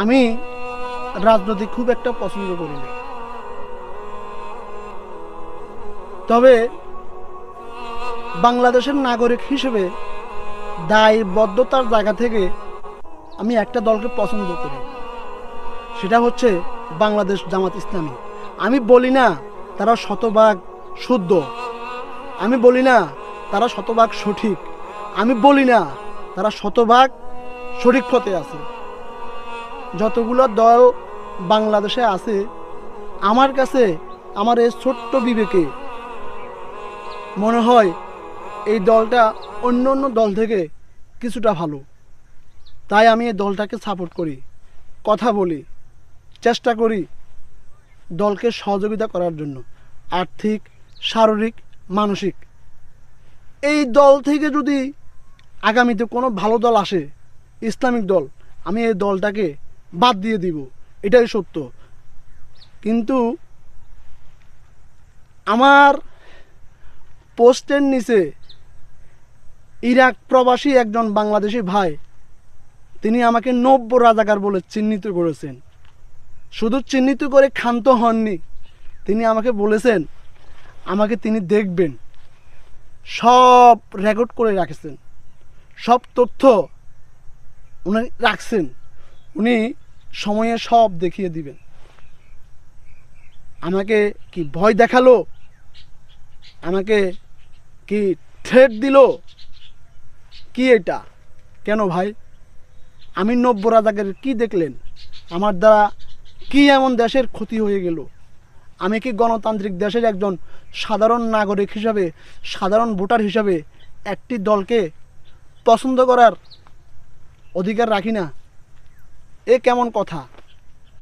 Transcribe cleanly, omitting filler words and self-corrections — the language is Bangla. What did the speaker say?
আমি রাজনীতি খুব একটা পছন্দ করি না, তবে বাংলাদেশের নাগরিক হিসেবে দায়বদ্ধতার জায়গা থেকে আমি একটা দলকে পছন্দ করি, সেটা হচ্ছে বাংলাদেশ জামাত ইসলামী। আমি বলি না তারা শতভাগ শুদ্ধ, আমি বলি না তারা শতভাগ সঠিক, আমি বলি না তারা শতভাগ সঠিক পথে আছে। যতগুলো দল বাংলাদেশে আছে, আমার কাছে আমার এই ছোট্ট বিবেকে মনে হয় এই দলটা অন্য অন্য দল থেকে কিছুটা ভালো। তাই আমি এই দলটাকে সাপোর্ট করি, কথা বলি, চেষ্টা করি দলকে সহযোগিতা করার জন্য, আর্থিক, শারীরিক, মানসিক। এই দল থেকে যদি আগামীতে কোনো ভালো দল আসে, ইসলামিক দল, আমি এই দলটাকে বাদ দিয়ে দিব, এটাই সত্য। কিন্তু আমার পোস্টের নিচে ইরাক প্রবাসী একজন বাংলাদেশি ভাই, তিনি আমাকে নব্য রাজাকার বলে চিহ্নিত করেছেন। শুধু চিহ্নিত করে ক্ষান্ত হননি, তিনি আমাকে বলেছেন আমাকে তিনি দেখবেন, সব রেকর্ড করে রাখছেন, সব তথ্য উনি রাখছেন, উনি সময়ে সব দেখিয়ে দিবেন। আমাকে কি ভয় দেখালো, আমাকে কি থ্রেট দিল, কি এটা? কেন ভাই? আমি নব্য রাজাকের কি দেখলেন? আমার দ্বারা কি এমন দেশের ক্ষতি হয়ে গেল? আমি কি গণতান্ত্রিক দেশের একজন সাধারণ নাগরিক হিসাবে, সাধারণ ভোটার হিসাবে একটি দলকে পছন্দ করার অধিকার রাখি না? এ কেমন কথা?